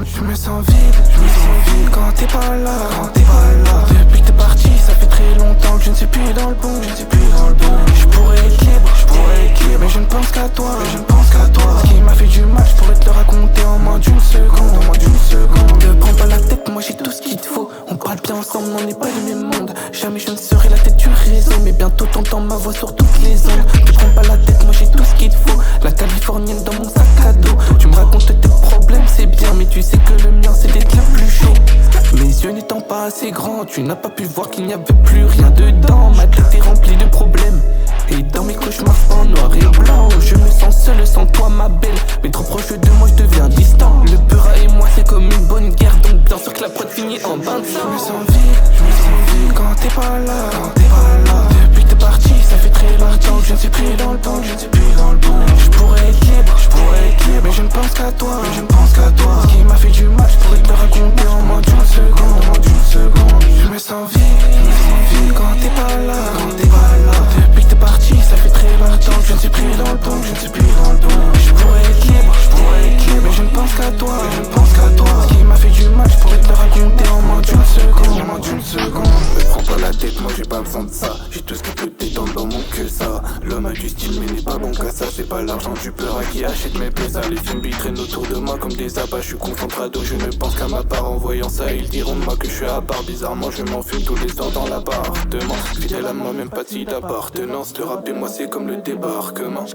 Je me sens vide, quand t'es pas là, Depuis que t'es parti, ça fait très longtemps que je ne suis plus dans le bon, Je pourrais être libre, mais je ne pense qu'à toi, Ce qui m'a fait du mal, je pourrais te le raconter en moins d'une seconde, Ne prends pas la tête, moi j'ai tout ce qu'il te faut. On parle bien ensemble, on n'est pas du même monde. Jamais je ne serai la tête du réseau, mais bientôt t'entends ma voix sur toutes les ondes. Ne prends pas la tête, moi j'ai tout ce qu'il te faut. La californienne dans mon sac à dos. Tu me racontes tes problèmes, c'est bien, mais tu sais que le mien c'est d'être le plus chaud. Mes yeux n'étant pas assez grands, tu n'as pas pu voir qu'il n'y avait plus rien dedans. Ma tête est remplie de problèmes, et dans mes cauchemars en noir et blanc. Je me sens seul sans toi ma belle, mais trop proche de moi je deviens distant. Le Peura et moi c'est comme une bonne guerre, donc bien sûr que la prod finit en bain de sang. Je me sens vide, quand t'es pas là, Depuis que t'es parti, ça fait très longtemps que je ne suis plus dans le bon, Je pourrais être libre, mais je ne pense qu'à toi, Ce qui m'a fait du mal, je pourrais te le raconter en moins d'une seconde, Je me sens vide, quand t'es pas là, Depuis que t'es parti, ça fait très longtemps que je ne suis plus dans le bon, Je pourrais être libre, mais je ne pense qu'à toi, Ce qui m'a fait du mal, je pourrais te le raconter en moins d'une seconde, Me prends pas la tête, moi j'ai pas besoin de ça. J'ai tout ce qui peut détendre dans mon que ça. L'homme a du style mais n'est pas bon qu'à ça. C'est pas l'argent du peur qui achète mes pesos. Les films ils traînent autour de moi comme des appâts. Je suis concentrado, je ne pense qu'à ma part. En voyant ça ils diront de moi que je suis à part. Bizarrement je m'enfume tous les soirs dans l'appartement. Fidèle à moi même pas si d'appartenance. Le rap et moi c'est comme le débarquement.